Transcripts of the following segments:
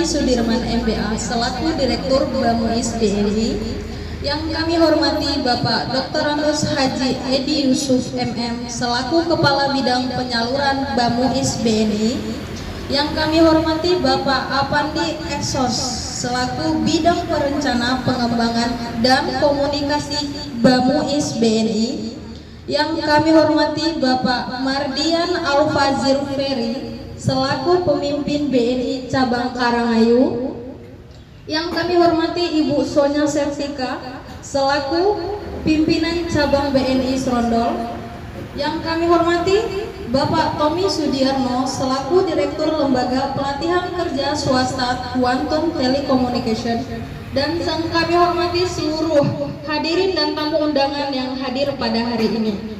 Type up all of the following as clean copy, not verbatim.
Sudirman MBA selaku Direktur BAMUIS BNI, yang kami hormati Bapak Dr. Andos Haji Edi Yusuf MM selaku Kepala Bidang Penyaluran BAMUIS BNI, yang kami hormati Bapak Apandi Exos selaku Bidang Perencana Pengembangan dan Komunikasi BAMUIS BNI, yang kami hormati Bapak Mardian Alfazir Ferry selaku Pemimpin BNI Cabang Karangayu, yang kami hormati Ibu Sonya Septika selaku Pimpinan Cabang BNI Serondol, yang kami hormati Bapak Tommy Sudiarno selaku Direktur Lembaga Pelatihan Kerja Swasta Quantum Telecommunication, dan yang kami hormati seluruh hadirin dan tamu undangan yang hadir pada hari ini.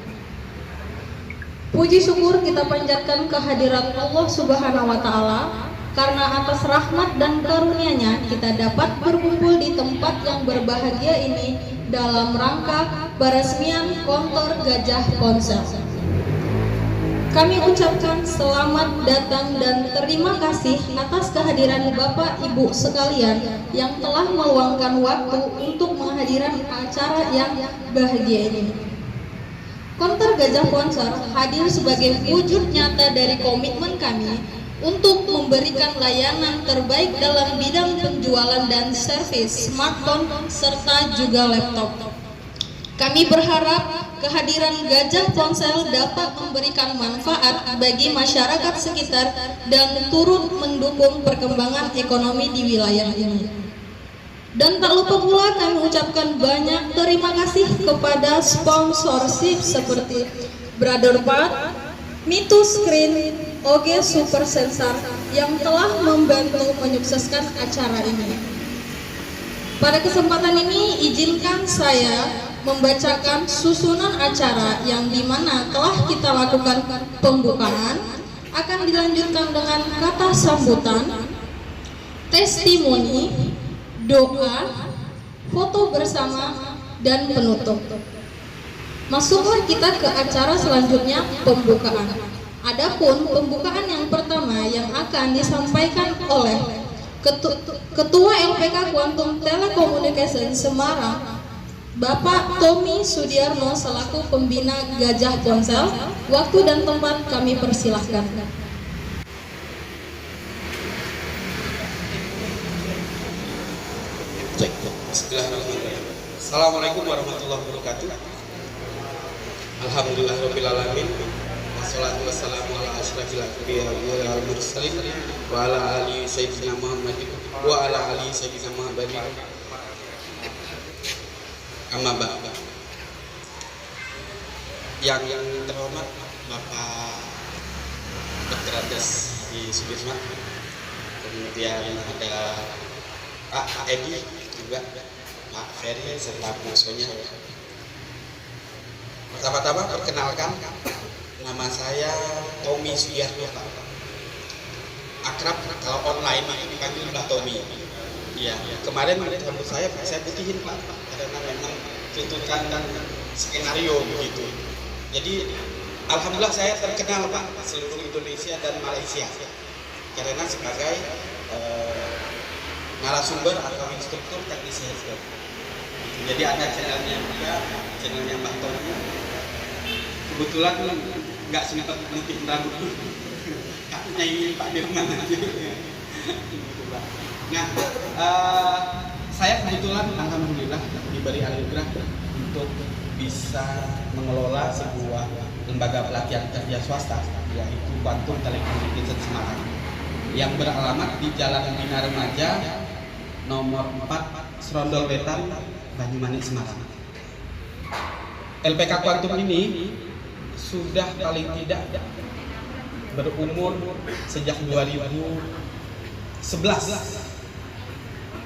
Puji syukur kita panjatkan kehadirat Allah Subhanahu wa Ta'ala, karena atas rahmat dan karunia-Nya kita dapat berkumpul di tempat yang berbahagia ini dalam rangka peresmian Kontor Gajah Ponsel. Kami ucapkan selamat datang dan terima kasih atas kehadiran Bapak Ibu sekalian yang telah meluangkan waktu untuk menghadiri acara yang bahagia ini. Kontor Gajah Ponsel hadir sebagai wujud nyata dari komitmen kami untuk memberikan layanan terbaik dalam bidang penjualan dan servis smartphone serta juga laptop. Kami berharap kehadiran Gajah Ponsel dapat memberikan manfaat bagi masyarakat sekitar dan turut mendukung perkembangan ekonomi di wilayah ini. Dan tak lupa pula kami ucapkan banyak terima kasih kepada sponsorship seperti Brother Pat, Mitu Screen, OG Super Sensor yang telah membantu menyukseskan acara ini. Pada kesempatan ini izinkan saya membacakan susunan acara yang dimana telah kita lakukan pembukaan, akan dilanjutkan dengan kata sambutan, testimoni, doa, foto bersama, dan penutup. Masuklah kita ke acara selanjutnya, pembukaan. Adapun pembukaan yang pertama yang akan disampaikan oleh Ketua LPK Quantum Telecommunication Semarang, Bapak Tommy Sudiarno selaku Pembina Gajah Ponsel. Waktu dan tempat kami persilahkan. Bismillahirrahmanirrahim. Assalamualaikum warahmatullahi wabarakatuh. Alhamdulillahirabbil alamin. Wassalatu wassalamu ala asyrafil anbiya'i wal mursalin wa ala alihi sayyidina Muhammadin wa ala alihi sayyidina Muhammadin. Amma ba'du. Yang terhormat Bapak Dr. Andos di Sudirman, kemudian ada Pak Edi juga, Pak Ferry serta Bu Sonya. Pertama-tama perkenalkan, nama saya Tommy Sudiarno, Pak. Akrab kalau online itu dipanggil Mbak Tommy. Iya, kemarin rambut saya putihin, Pak, karena memang tuntutan dan skenario begitu. Jadi alhamdulillah saya terkenal, Pak, seluruh Indonesia dan Malaysia karena sebagai narasumber atau instruktur teknis healthcare. Jadi ada channelnya juga, channelnya Mbak Tommy. Kebetulan nggak sempat mungkin rambut kakaknya ini Pak Dirman aja. Nah, saya kebetulan alhamdulillah diberi anugerah untuk bisa mengelola sebuah lembaga pelatihan kerja swasta, yaitu Quantum Telecommunication Semarang, yang beralamat di Jalan Bina Remaja nomor 4 Serondol Wetan, Banyumanik, Semarang. LPK Quantum ini sudah paling tidak berumur sejak 2011.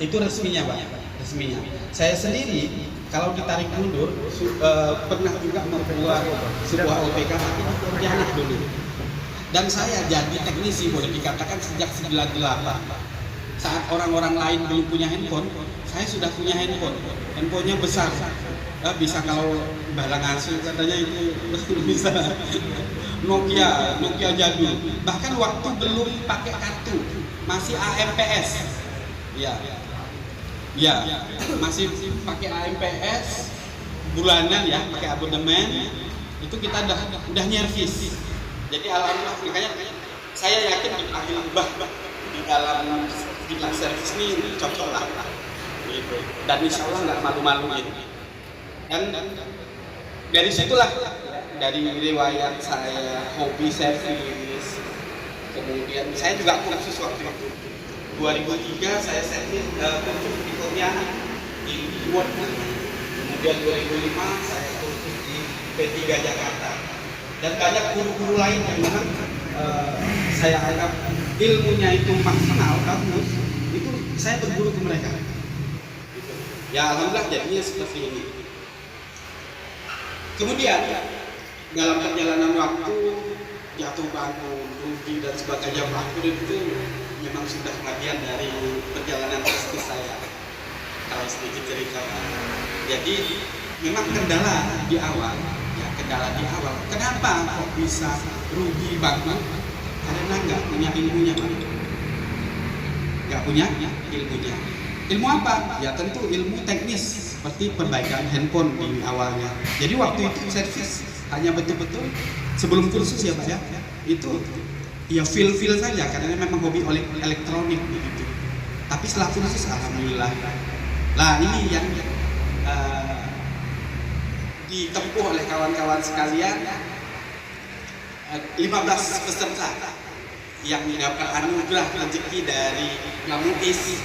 Itu resminya, Pak. Resminya. Saya sendiri kalau ditarik mundur pernah juga membuat sebuah LPK, tapi Pontianak dulu. Dan saya jadi teknisi boleh dikatakan sejak 98. Saat orang-orang lain belum punya handphone, saya sudah punya handphone. Handphonenya besar, bisa kalau barang asuh katanya itu bisa Nokia jadul. Bahkan waktu belum pakai kartu, masih AMPS. Ya. Ya, masih pakai AMPS bulanan ya, pakai abonemen. Itu kita udah nyervis. Jadi alhamdulillah, makanya saya yakin akhir Mbah di dalam kita servis ini cocok lah. Gitu. Dan insya Allah nggak malu-maluin. Dan dari situlah, dari riwayat saya hobi servis, kemudian saya juga kursus waktu itu 2003 saya servis kursus di Pontianak di Word, kemudian 2005 saya kursus di P3 Jakarta, dan banyak guru-guru lain yang memang saya anggap ilmunya itu maksimal, bagus, itu saya berguru ke mereka. Gitu. Ya alhamdulillah jadinya seperti ini. Kemudian dalam perjalanan waktu, jatuh bangun, rugi dan sebagainya, waktu itu memang sudah bagian dari perjalanan bisnis saya. Kalau sedikit cerita, jadi memang kendala di awal, ya kendala di awal. Kenapa kok bisa rugi bangun? Karena nggak punya ilmunya, Pak. Nggak punya ilmunya. Ilmu apa? Ya tentu ilmu teknis, seperti perbaikan handphone di awalnya. Jadi waktu itu servis hanya betul-betul sebelum kursus ya Pak ya, itu ya feel saja karena memang hobi oleh elektronik begitu. Tapi setelah kursus alhamdulillah. Nah ini yang ditempuh oleh kawan-kawan sekalian, 15 peserta yang mendapat anugerah rezeki dari Gamuis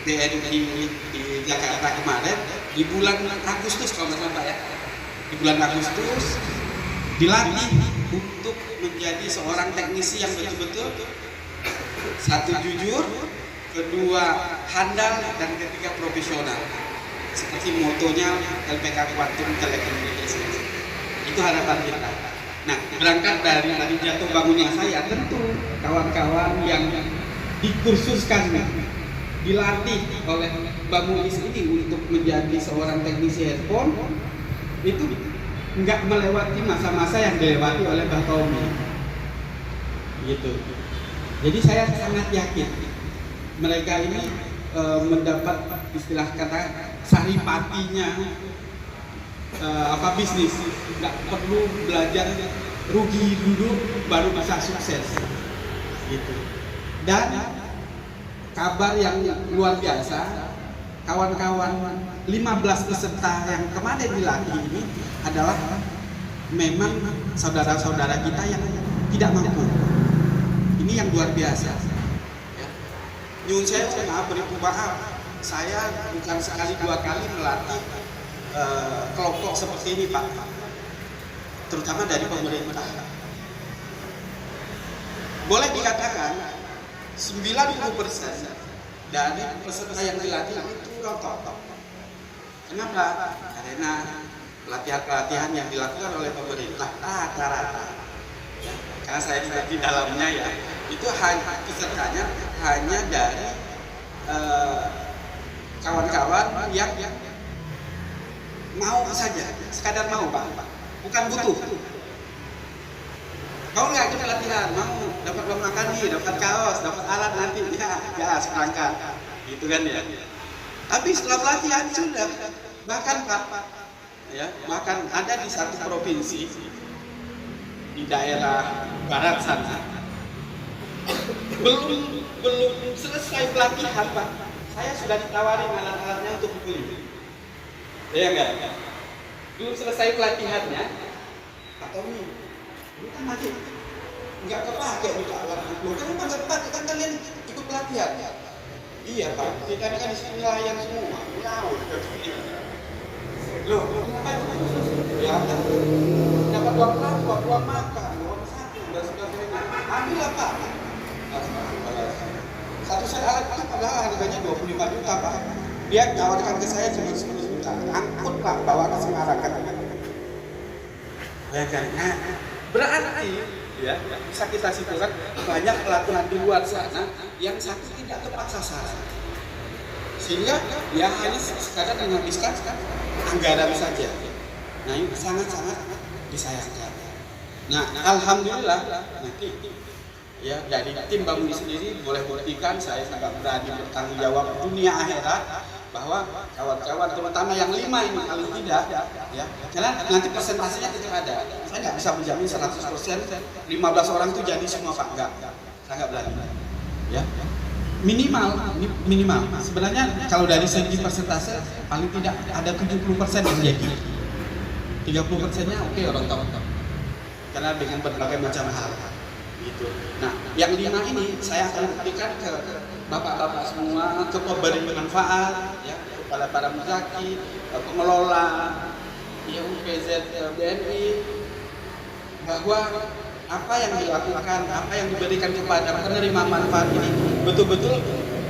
BNI di Jakarta kemarin di bulan Agustus kalau nggak salah Pak ya. Di bulan Agustus dilatih untuk menjadi seorang teknisi yang betul-betul satu jujur, kedua handal, dan ketiga profesional. Seperti motonya LPK Quantum Telecommunication. Itu harapan kita. Nah, berangkat dari jatuh bangunnya saya, tentu kawan-kawan yang dikursuskan, dilatih oleh Bang Muiz ini untuk menjadi seorang teknisi handphone, itu nggak melewati masa-masa yang dilewati oleh Mbah Tommy. Gitu. Jadi saya sangat yakin mereka ini mendapat istilah kata saripatinya bisnis, nggak perlu belajar rugi dulu baru bisa sukses gitu. Dan kabar yang luar biasa, kawan-kawan 15 peserta yang kemarin dilatih ini adalah memang saudara-saudara kita yang tidak mampu. Ini yang luar biasa ya. Nyun saya beribu maaf, saya bukan sekali dua kali melatih kelompok seperti ini Pak, terutama dari pemerintah. Boleh dikatakan 90% dari peserta yang dilatih itu rontok. Kenapa? Karena pelatihan-pelatihan yang dilakukan oleh pemerintah rata-rata, ya, karena saya di dalamnya ya, itu pesertanya hanya dari kawan-kawan yang mau saja, sekadar mau Pak, bukan butuh. Kau nggak ikut latihan, mau dapat uang makan nih, dapat kaos, dapat alat nanti, ya seperangkat, gitu kan ya. Tapi setelah pelatihan sudah, bahkan Pak, ya, bahkan ada di satu provinsi di daerah barat sana, belum selesai pelatihan Pak, saya sudah ditawarin alat-alatnya untuk dibeli. Ya enggak? Belum selesai pelatihannya, Pak Tommy, lu kan masih nggak kepake nih Pak alat itu. Kan memang kepake, kan kalian ikut pelatihan. Iya Pak, kita ini kan di sini nelayan semua. Loh, kenapa itu khusus? Ya, dapat uang rokok, uang makan, uang satu, dan sebagainya. Ambillah Pak. Satu set alat itu padahal harganya 25 juta Pak. Dia tawarkan ke saya cuma 10 juta. Angkut Pak, bawa ke Semarang kan. Nah, berarti ya bisa kita simpulkan banyak pelatihan di luar sana yang satu tidak tepat sasaran, sehingga ya hanya sekadar menghabiskan anggaran saja. Nah ini sangat-sangat disayangkan. Nah alhamdulillah nanti Ya, jadi tim Bamui sendiri boleh buktikan saya sangat berani bertanggung jawab dunia akhirat bahwa kawan-kawan terutama yang 5 ini paling tidak ya, karena nanti persentasenya kita ada. Saya nggak bisa menjamin 100% 15 orang itu jadi semua Pak, enggak. Saya nggak berani. Ya. Minimal sebenarnya kalau dari segi persentase paling tidak ada 70% yang jadi. 30%-nya oke, orang tahu. Karena dengan berbagai macam hal gitu. Nah, yang 5 ini saya akan berikan ke bapak-bapak semua, ke pemberi manfaat, ya, kepada para muzaki, pengelola, IUPZ BNI, bahwa apa yang dilakukan, apa yang diberikan kepada penerima manfaat ini betul-betul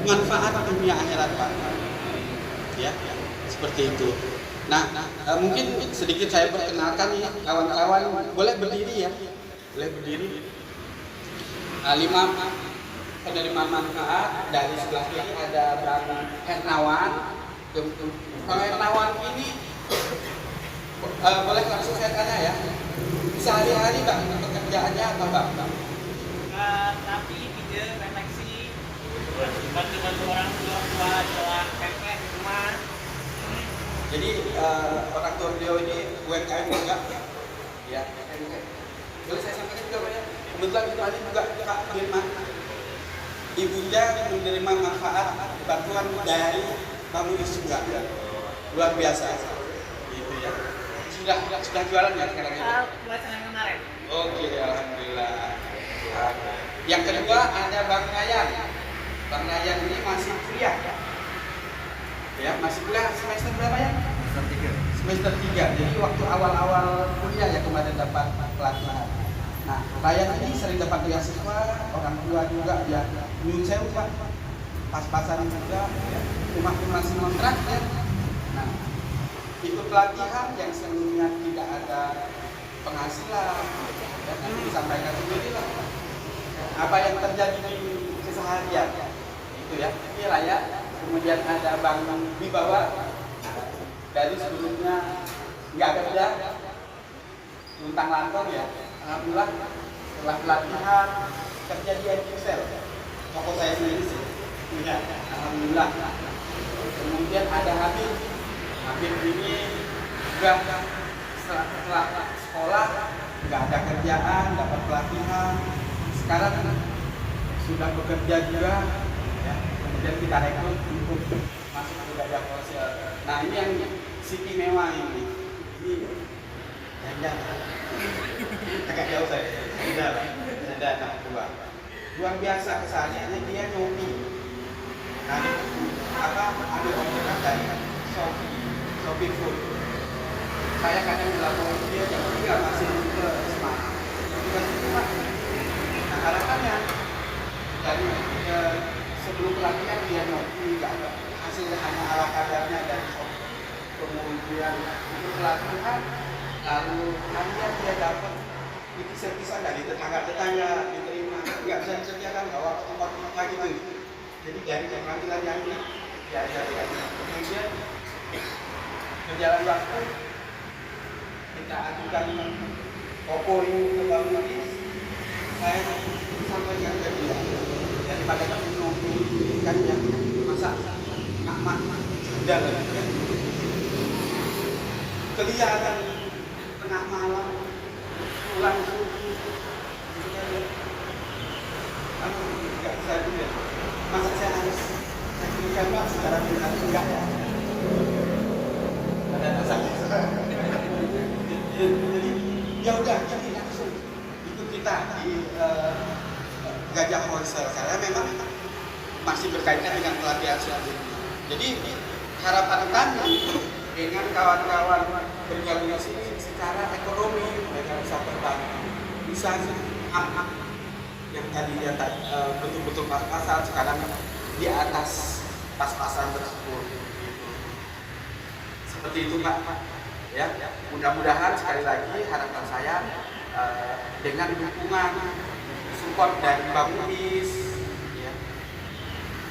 manfaat dunia akhirat Pak. Ya, seperti itu. Nah, mungkin sedikit saya perkenalkan nih kawan-kawan, boleh berdiri ya, boleh berdiri. 5 penerima manfaat dari sebelah kiri ada Bang Hernawan. Bang Hernawan ini boleh langsung saya tanya ya, sehari-hari Bang pekerjaannya apa Bang? Tapi pijat, refleksi, bantu orang tua jual pempek di rumah. Jadi orang tua beliau ini UMKM juga, ya. Boleh saya sampaikan juga Pak ya? Kebetulan tadi juga Pak Firman, ibunya menerima manfaat bantuan dari Bamui juga, luar biasa. Gitu ya. Sudah jualan ya sekarang ini? Mulai Senin kemarin. Oke, alhamdulillah. Yang kedua ada Bang Nayan. Bang Nayan ini masih kuliah. Ya, masih kuliah semester berapa ya? Semester 3. Jadi waktu awal-awal kuliah ya kemarin dapat pelatihan. Nah, Nayan ini sering dapat beasiswa, orang tua juga ya nyuruh saya Pak. Pas-pasan juga ya, rumah kontrak ya. Nah, itu pelatihan yang sebenarnya tidak ada penghasilan, ya, nanti disampaikan sendiri lah apa yang terjadi di keseharian, itu ya. Ini Raya, kemudian ada Bang Wibawa dari sebelumnya nggak kerja, luntang lantung ya. Alhamdulillah setelah pelatihan kerja di Excel, toko saya sendiri sih, ya. Alhamdulillah. Kemudian ada Habib ini juga setelah sekolah nggak ada kerjaan, dapat pelatihan, sekarang sudah bekerja juga, ya. Kemudian kita rekrut untuk masuk ke Gajah Korsel. Nah ini yang istimewa ini agak jauh saya, ada anak tua, luar biasa kesehariannya dia nyobi. Nah ada orderan dari Shopee Food. Saya kadang melakukan dia jam 3 masih ke Semarang. Nah harapannya dari sebelum pelatihan dia nyobi, nggak ada hasilnya, hanya ala kadarnya dari Shopee. Kemudian untuk pelatihan, lalu hanya dia dapat kisah-kisah dari tetangga-tetangga diterima, nggak bisa dikerjakan bawa tempat-tempat gitu. Jadi dari keterampilan yang ini diajarkan. Kemudian berjalan waktu kita ajukan Oppo ini ke Bamui, saya sampaikan ke dia daripada kamu nunggu kan yang masa aman sudah lah ya. Kelihatan tengah malam pulang subuh gitu kan ya. Kamu nggak bisa juga, masa saya harus teknikan Pak secara benar enggak ya. Ada dasarnya. Jadi ya udah jadi langsung ikut kita di Gajah Korsel karena memang masih berkaitan dengan pelatihan sebelumnya. Jadi harapan kami dengan kawan-kawan bergabung di sini secara ekonomi mereka bisa terbantu, bisa anak yang tadi dia betul-betul pas-pasan sekarang di atas pas-pasan tersebut. Seperti itu Pak. Ya, mudah-mudahan sekali lagi harapan saya dengan dukungan support dari Bamui, ya,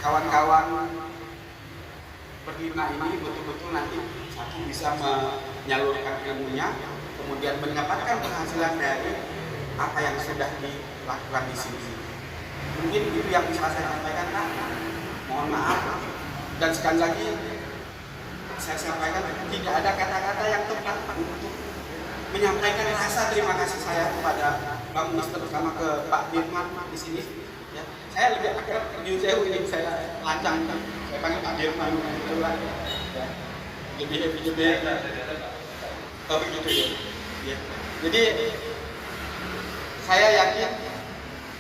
kawan-kawan berlima ini betul-betul nanti satu bisa menyalurkan ilmunya, kemudian mendapatkan penghasilan dari apa yang sudah dilakukan di sini. Mungkin itu yang bisa saya sampaikan, Pak. Mohon maaf. Dan sekali lagi saya sampaikan tidak ada kata-kata yang tepat untuk menyampaikan rasa terima kasih saya kepada Bang Mus, terutama ke Pak Dirman di sini. Ya. Saya lebih akrab di Sewu ini, saya lancang, saya panggil Pak Dirman kebetulan. Ya. Lebih. Oh begitu ya. Ya. Jadi saya yakin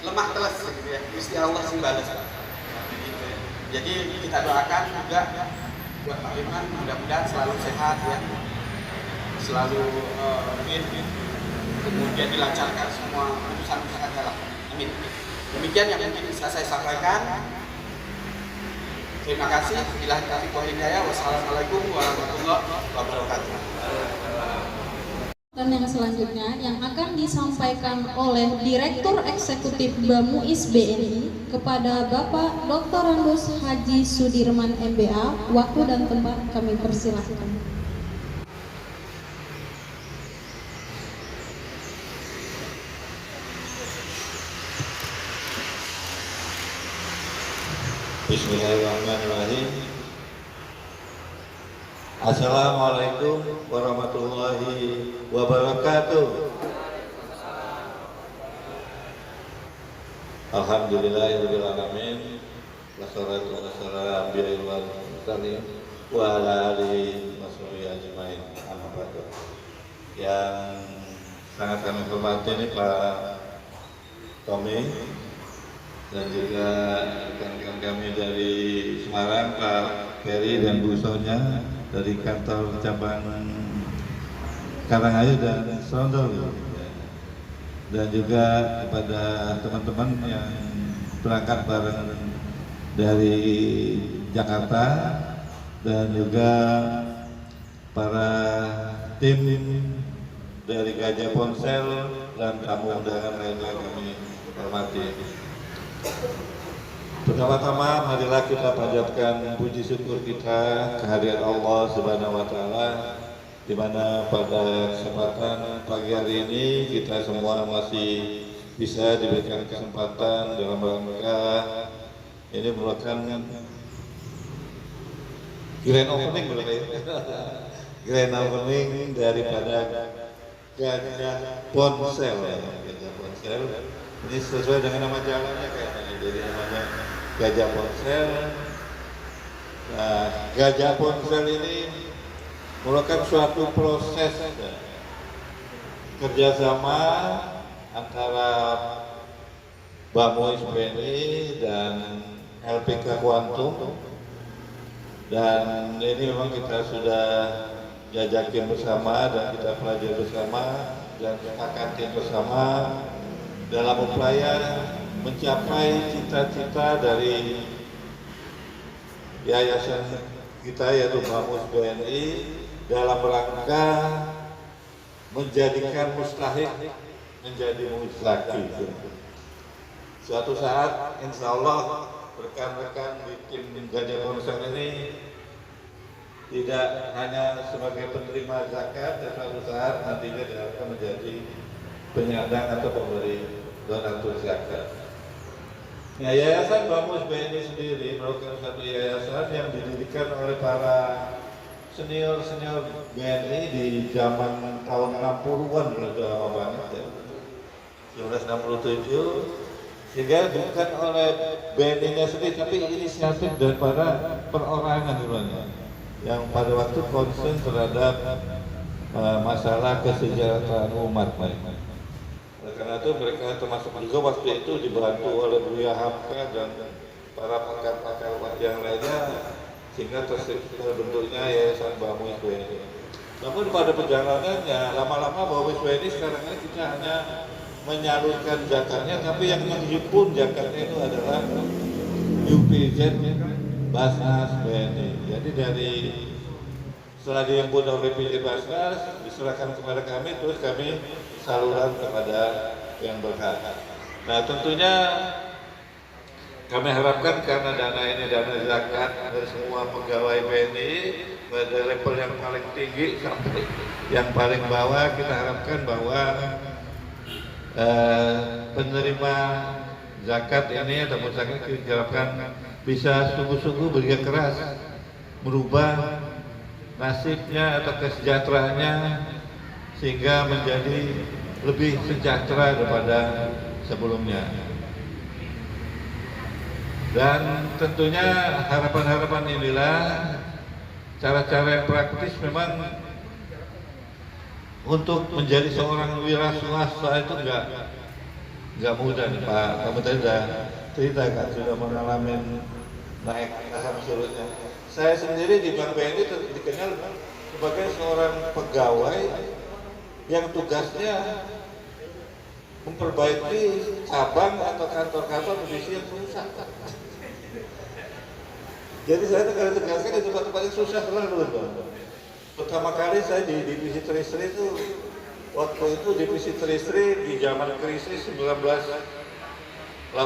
lemah teles gitu ya. Gusti Allah sih balas. Jadi kita doakan juga buat Pak Dirman, mudah-mudahan selalu sehat ya, selalu fit, kemudian dilancarkan semua urusan-urusan dalam. Amin. Demikian yang mungkin bisa saya sampaikan. Terima kasih. Bila taufiq wal hidayah. Wassalamualaikum warahmatullahi wabarakatuh. Dan yang selanjutnya yang akan disampaikan oleh Direktur Eksekutif BAMUIS BNI kepada Bapak Dr. Andos Haji Sudirman MBA. Waktu dan tempat kami persilahkan. Bismillahirrahmanirrahim. Assalamualaikum warahmatullahi wabarakatuh. Alhamdulillahirabbil alamin. Wassalatu wassalamu ala mursalin wa ala alihi washabihi ajmain. Amma ba'du. Yang sangat kami hormati ini Pak Tommy dan juga rekan-rekan kami dari Semarang, Pak Ferry dan Bu Sonya dari kantor cabang Karangayu dan Serondol, dan juga kepada teman-teman yang berangkat bareng dari Jakarta, dan juga para tim dari Gajah Ponsel dan tamu undangan lainnya kami hormati. Pertama-tama marilah kita panjatkan puji syukur kita kehadirat Allah Subhanahu wa taala, di mana pada kesempatan pagi hari ini kita semua masih bisa diberikan kesempatan dalam rangka ini merupakan grand opening grand opening daripada Gajah Ponsel. Gajah Ponsel ini sesuai dengan nama jalannya kayaknya, jadi namanya Gajah Ponsel. Nah, Gajah Ponsel ini merupakan suatu proses kerjasama antara BAMUIS BNI dan LPK Quantum, dan ini memang kita sudah jajakin bersama dan kita pelajari bersama dan sepakati bersama dalam upaya mencapai cita-cita dari yayasan kita yaitu BAMUIS BNI dalam rangka menjadikan mustahik menjadi mustahil. Suatu saat insya Allah rekan-rekan di tim Gajah Ponsel ini tidak hanya sebagai penerima zakat, dan suatu saat nantinya diharapkan menjadi penyandang atau pemberi donatur zakat. Nah, Yayasan BAMUIS BNI sendiri merupakan satu yayasan yang didirikan oleh para senior-senior BNI di zaman tahun 60-an, sudah lama banget ya, 1967, sehingga bukan oleh BNI-nya sendiri, tapi inisiatif daripada perorangan yang pada waktu concern terhadap masalah kesejahteraan umat. Karena itu mereka termasuk juga waktu itu dibantu oleh Buya Hamka dan para pakar-pakar yang lainnya, sehingga terbentuknya Yayasan BAMUIS BNI. Namun pada perjalanannya lama-lama BAMUIS BNI sekarang ini kita hanya menyalurkan zakatnya, tapi yang menghimpun zakatnya itu adalah UPZ Basnas BNI. Jadi dari setelah dihimpun oleh PJ Basnas diserahkan kepada kami, terus kami saluran kepada yang berhak. Nah, tentunya kami harapkan karena dana ini dana zakat dari semua pegawai BNI pada level yang paling tinggi sampai yang paling bawah, kita harapkan bahwa penerima zakat ini atau zakat diharapkan bisa sungguh-sungguh bekerja keras merubah nasibnya atau kesejahteraannya sehingga menjadi lebih sejahtera daripada sebelumnya. Dan tentunya harapan-harapan inilah cara-cara yang praktis memang untuk menjadi seorang wira swasta itu nggak mudah nih Pak. Kamu tadi sudah cerita kan, sudah mengalami naik asam surutnya. Saya sendiri di Bank BNI dikenal sebagai seorang pegawai yang tugasnya memperbaiki cabang atau kantor-kantor divisi yang rusak. Jadi saya tegaskan di tempat-tempat yang susah selalu. Pertama kali saya di divisi treasury itu, waktu itu divisi treasury di zaman krisis 1987,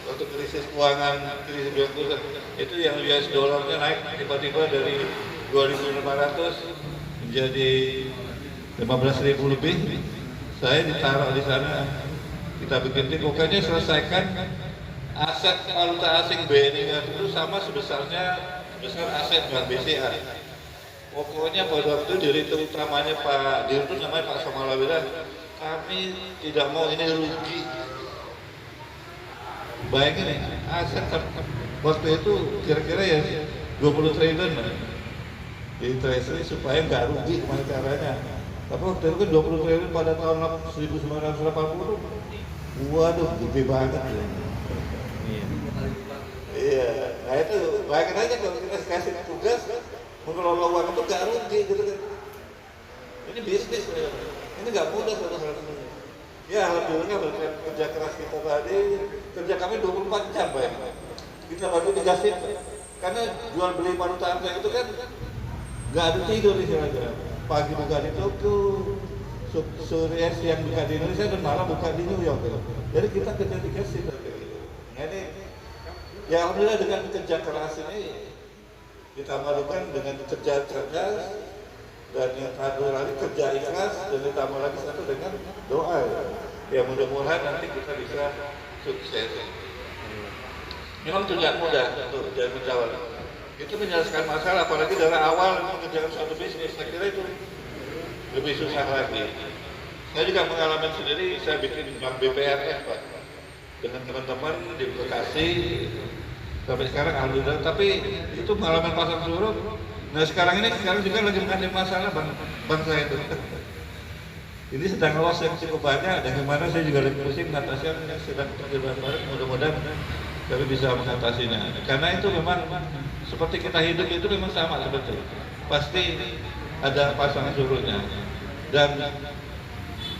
waktu krisis keuangan, krisis itu yang US dollarnya naik tiba-tiba dari 2.500 menjadi 15.000 lebih. Saya ditaruh di sana, kita bikin tim, pokoknya selesaikan aset valuta asing BNI itu sama sebesar aset Bank BCA. Pokoknya pada waktu direktur utamanya Pak Direktur namanya Pak Somala bilang, kami tidak mau ini rugi. Bayangin nih, aset waktu itu kira-kira ya 20 triliun di treasury supaya nggak rugi gimana caranya. Tapi waktu itu kan 20 triliun pada tahun 1980, waduh gede banget ya. Iya, nah itu bayangin aja kalau kita kasih tugas mengelola uang itu nggak rugi gitu kan. Ini bisnis, ini nggak mudah sebenarnya. Ya alhamdulillah berkat kerja keras kita tadi, kerja kami 24 jam Pak. Kita baru dikasih, karena jual beli valuta asing itu kan nggak ada tidur di sini. Pagi buka di Tokyo, sore siang buka di Indonesia dan malam buka di New York. Jadi kita kerja dikasih. Nah ini, ya alhamdulillah dengan kerja keras ini kita madukan dengan kerja cerdas dan yang satu lagi kerja ikhlas dan ditambah lagi satu dengan doa ya mudah-mudahan nanti kita bisa sukses. Memang tidak mudah untuk jadi menjawab itu menyelesaikan masalah, apalagi dari awal mengerjakan suatu bisnis. Saya kira itu lebih susah lagi. Saya juga mengalami sendiri, saya bikin bank BPRF Pak dengan teman-teman di Bekasi sampai sekarang alhamdulillah, tapi itu pengalaman pasang surut. Nah sekarang juga lagi menghadapi masalah bank saya itu. Ini sedang loss yang cukup banyak dan gimana saya juga lagi pusing mengatasi yang sedang terjadi barat. Mudah-mudahan kami bisa mengatasinya. Karena itu memang seperti kita hidup itu memang sama sebetulnya. Pasti ada pasang surutnya. Dan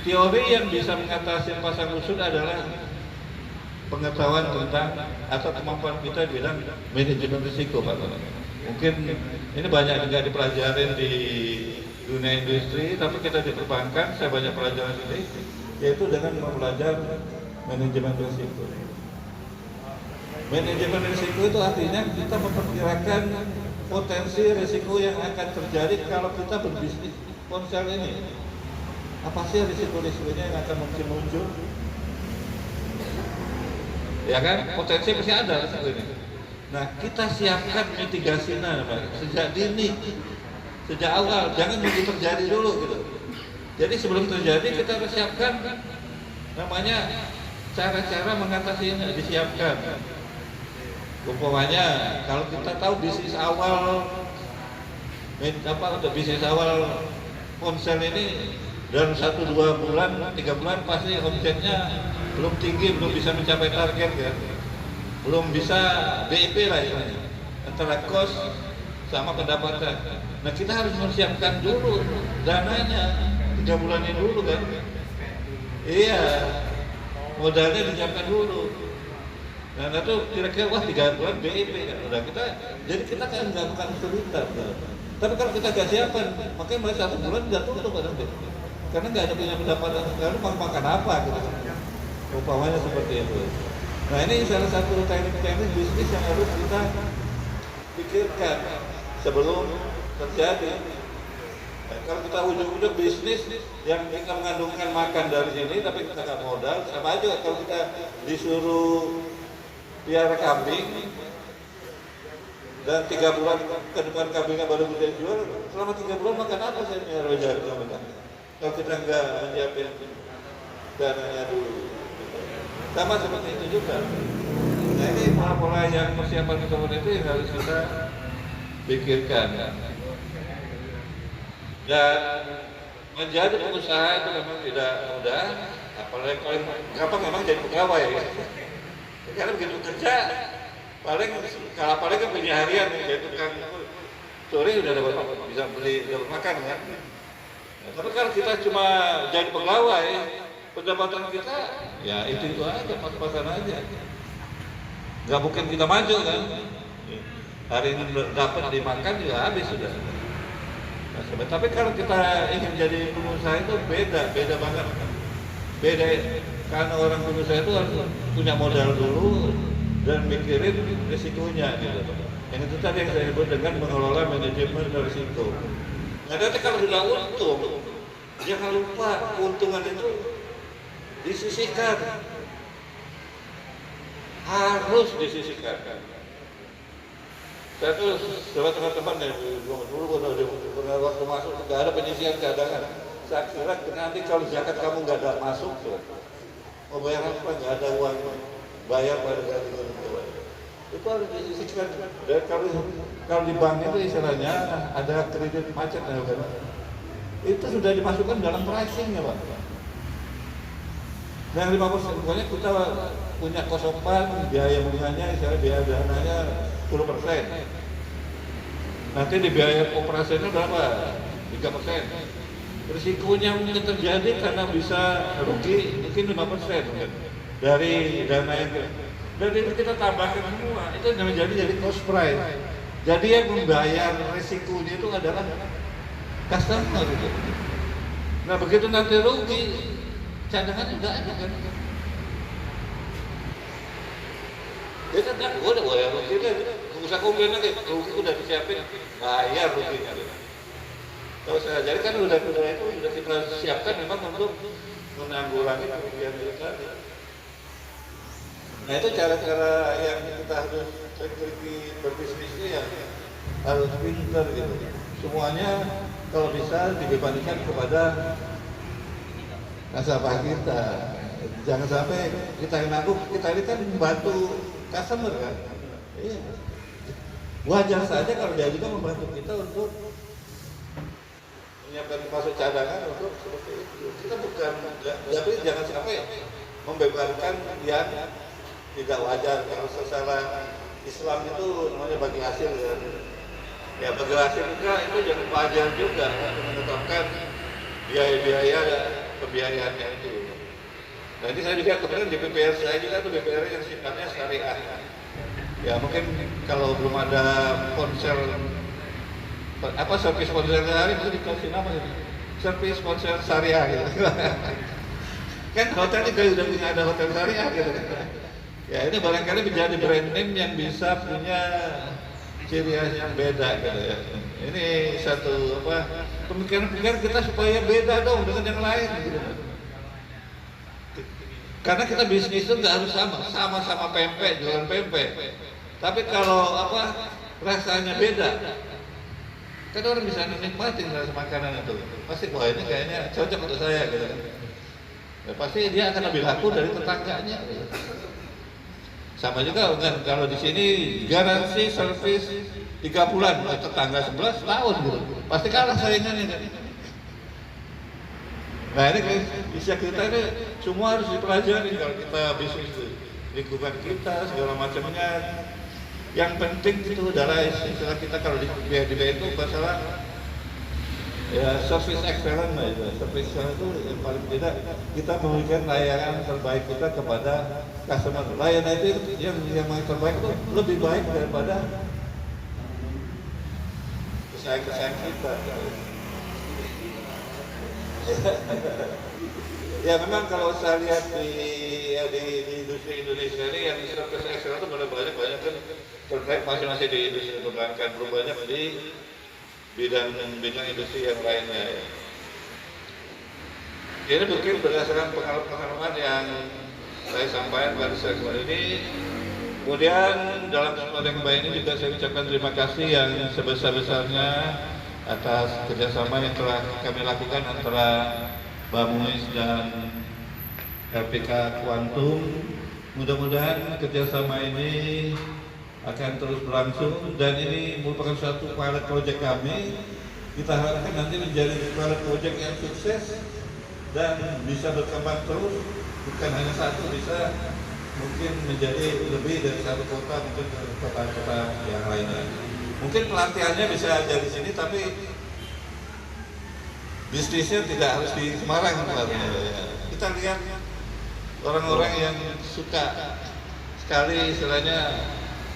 teori yang bisa mengatasi pasang surut adalah pengetahuan tentang atau kemampuan kita di bidang manajemen risiko Pak. Mungkin ini banyak juga dipelajarin di dunia industri, tapi kita di perbankan saya banyak pelajaran ini, yaitu dengan mempelajari manajemen risiko. Manajemen risiko itu artinya kita memperkirakan potensi risiko yang akan terjadi kalau kita berbisnis ponsel ini. Apa sih risiko-risikonya yang akan mungkin muncul? Ya kan, potensi masih ada risiko ini. Nah, kita siapkan mitigasinya Pak, sejak dini, sejak awal, jangan nunggu terjadi dulu gitu. Jadi sebelum terjadi kita harus siapkan namanya cara-cara mengatasinya, disiapkan. Umpamanya kalau kita tahu bisnis awal untuk bisnis awal ponsel ini dalam 1-2 bulan, 3 bulan pasti omsetnya belum tinggi, belum bisa mencapai target kan. Belum bisa BIP lah istilahnya, antara cost sama pendapatan. Nah kita harus mempersiapkan dulu dananya 3 bulan ini dulu kan. Iya, modalnya disiapkan dulu. Nah itu kira-kira wah 3 bulan BIP kan. Udah jadi kita kan nggak akan kesulitan kan. Tapi kalau kita nggak siapkan, makanya mulai 1 bulan nggak tutup kan nanti. Karena nggak ada punya pendapatan, lalu makan apa gitu. Umpamanya seperti itu. Nah ini salah satu teknik-teknik bisnis yang harus kita pikirkan sebelum terjadi. Nah, kalau kita ujung-ujung bisnis yang kita mengandungkan makan dari sini tapi kita nggak modal, sama aja kalau kita disuruh piara kambing dan 3 bulan ke depan kambingnya baru bisa jual, selama 3 bulan makan apa saya piara jari kalau kita nggak menyiapin dananya dulu. Sama seperti itu juga. Nah ini pola-pola yang persiapan keseluruhan itu yang harus kita pikirkan. Dan menjadi pengusaha itu memang tidak mudah, apalagi kalau gampang memang jadi pegawai. Karena begitu kerja, paling kan punya harian, jadi tukang sore udah dapat bisa beli dapat makan kan. Nah, tapi kalau kita cuma jadi pegawai, pendapatan kita ya itu aja, pas-pasan aja. Nggak mungkin kita maju kan. Hari ini dapat dimakan juga habis sudah. Nah, tapi kalau kita ingin jadi pengusaha itu beda banget. Beda karena orang pengusaha itu harus punya modal dulu dan mikirin risikonya gitu. Yang itu tadi yang saya sebut dengan mengelola manajemen risiko. Nah, nanti kalau sudah untung, jangan lupa keuntungan itu disisihkan, harus disisihkan. Saya tuh sama teman-teman ya dulu waktu masuk nggak ada penyisihan cadangan. Saya kira nanti kalau zakat kamu nggak ada masuk, mau bayar apa? Nggak ada uang bayar pada ganti itu harus disisihkan. Dan kalau di bank itu istilahnya ada kredit macet ya, itu sudah dimasukkan dalam pricingnya Pak. Nah 5%, pokoknya kita punya kosopan, biaya bunganya, biaya dananya 10%. Nanti di biaya operasinya berapa? 3%. Risikonya mungkin terjadi karena bisa rugi mungkin 5% dari dana yang dan itu kita tambahkan semua, itu jadi cost price. Jadi yang membayar risikonya itu adalah customer gitu. Nah begitu nanti rugi, cadangan juga ada kan. Dia kan udah bayar rugi kan, nggak usah komplain lagi, rugi udah disiapin, bayar ruginya. Kalau saya jadi kan udah kita siapkan memang untuk menanggulangi kerugian itu tadi. Nah itu cara-cara yang kita harus berbisnis itu yang harus pintar gitu. Semuanya kalau bisa dibebankan kepada nasabah kita. Jangan sampai kita yang nanggung, kita ini kan membantu customer kan. Iya. Wajar saja kalau dia juga membantu kita untuk menyiapkan masuk cadangan untuk seperti itu. Kita bukan, tapi jangan sampai membebankan yang tidak wajar. Kalau secara Islam itu namanya bagi hasil ya bagi hasil juga itu jangan wajar juga menetapkan biaya-biaya pembiayaannya itu. Nah ini saya juga kemudian di BPR saya juga tuh BPR yang sifatnya syariah. Ya mungkin kalau belum ada ponsel apa servis ponsel sehari itu dikasih nama itu servis ponsel syariah gitu. Kan hotel juga sudah punya ada hotel syariah gitu. Ya ini barangkali menjadi brand name yang bisa punya ciri khas yang beda gitu ya. Ini satu apa pemikiran kita supaya beda dong dengan yang lain gitu. Karena kita bisnis itu nggak harus sama pempek, jualan pempek. Tapi kalau apa rasanya beda, kan orang bisa menikmati rasa makanan itu. Pasti wah ini kayaknya cocok untuk saya gitu. Ya, pasti dia akan lebih laku dari tetangganya. Gitu. Sama juga kan kalau di sini garansi servis 3 bulan, tetangga 11 tahun gitu. Pasti kalah saingannya kan. Nah ini bisa kita ini semua harus dipelajari kalau kita bisnis lingkungan kita segala macamnya. Yang penting itu adalah istilah kita kalau di itu masalah ya service excellence lah itu. Service excellence itu yang paling tidak kita memberikan layanan terbaik kita kepada customer. Layanan itu yang terbaik itu lebih baik daripada pesaing-pesaing kita. Ya memang kalau saya lihat di industri Indonesia ini yang service excellence itu banyak kan terbaik masih di industri perbankan, belum banyak di bidang industri yang lainnya. Ini mungkin berdasarkan pengalaman yang saya sampaikan pada segmen ini. Kemudian dalam kesempatan yang baik ini juga saya ucapkan terima kasih yang sebesar-besarnya atas kerjasama yang telah kami lakukan antara BAMUIS dan LPK Kuantum. Mudah-mudahan kerjasama ini akan terus berlangsung dan ini merupakan suatu pilot project kami. Kita harapkan nanti menjadi pilot project yang sukses dan bisa berkembang terus, bukan hanya satu, bisa mungkin menjadi lebih dari satu kota, mungkin ke kota-kota yang lainnya. Mungkin pelatihannya bisa dari sini, tapi bisnisnya tidak harus di Semarang. Kita lihat orang-orang yang suka sekali istilahnya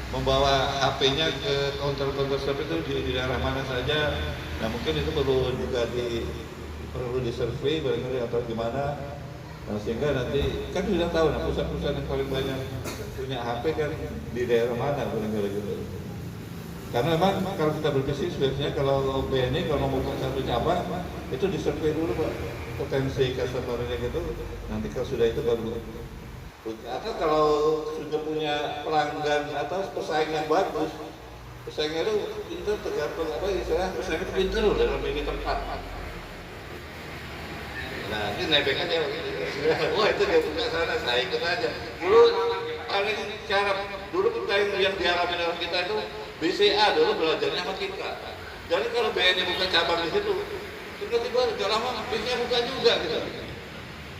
membawa HP-nya ke counter-counter seperti itu di daerah mana saja. Nah mungkin itu perlu juga perlu disurvey barangkali atau gimana. Nah, sehingga nanti kan sudah tahu nah perusahaan-perusahaan yang paling banyak punya HP kan di daerah mana barangkali gitu. Karena memang kalau kita berbisnis biasanya kalau BNI kalau mau buka satu cabang itu disurvey dulu Pak potensi customer-nya gitu. Nanti kalau sudah itu baru atau kalau sudah punya pelanggan atau pesaing yang bagus, pesaingnya itu pintar tergantung apa istilah pesaing itu pintar loh dalam ini tempat. Nah ini nebeng aja begini. Wah itu dia buka sana, saya ikut aja. Dulu paling cara dulu kita yang dialami dalam kita itu BCA dulu belajarnya sama kita. Jadi kalau BNI buka cabang di situ, tiba-tiba udah lama BCA buka juga gitu.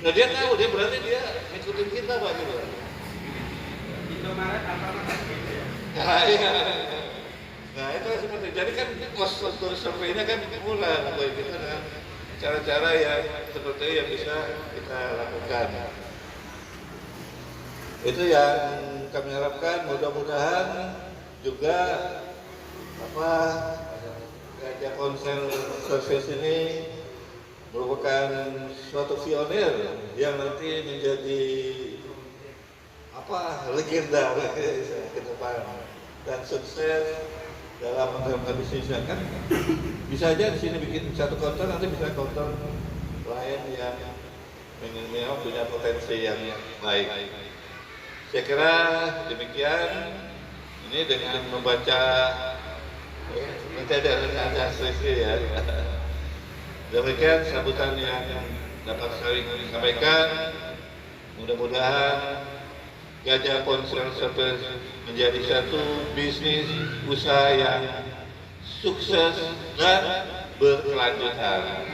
Nah dia tahu, dia berarti dia ngikutin kita Pak gitu. Indomaret apa Nah, iya. Nah itu seperti jadi kan kos surveinya kan murah bagi kita dengan cara-cara yang seperti yang bisa kita lakukan. Itu yang kami harapkan. Mudah-mudahan juga Gajah Ponsel Service ini merupakan suatu pionir yang nanti menjadi legenda ke depan dan sukses dalam mengembangkan bisnisnya. Kan bisa aja di sini bikin satu counter, nanti bisa counter lain yang memang punya potensi yang baik. Saya kira demikian. Ini dengan membaca nanti ada sesi ya. Demikian sambutan yang dapat saya sampaikan. Mudah-mudahan Gajah Ponsel Service menjadi satu bisnis usaha yang sukses dan berkelanjutan.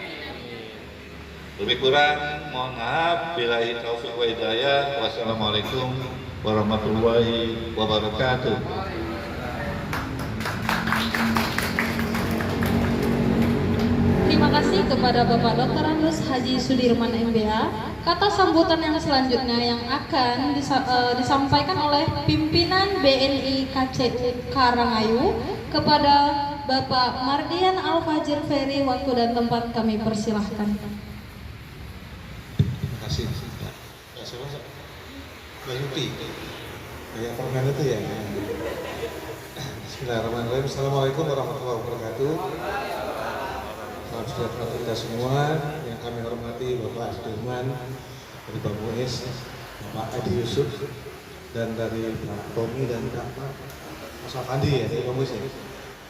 Lebih kurang mohon maaf. Billahi taufiq wa hidayah. Wassalamualaikum warahmatullahi wabarakatuh. Terima kasih kepada Bapak Dr. Andos Haji Sudirman MBA. Kata sambutan yang selanjutnya yang akan disampaikan oleh pimpinan BNI KCU Karangayu kepada Bapak Mardian Al-Fajir Ferry. Waktu dan tempat kami persilahkan. Terima kasih. Ya, siapa? Bayuti. Kayak permen itu ya. Bismillahirrahmanirrahim. Assalamualaikum warahmatullahi wabarakatuh. Salam sejahtera kita semua. Yang kami hormati Bapak Sudirman dari BAMUIS, Bapak Edi Yusuf, dan dari Pak Tommy dan Pak Mas Afandi ya dari BAMUIS ya.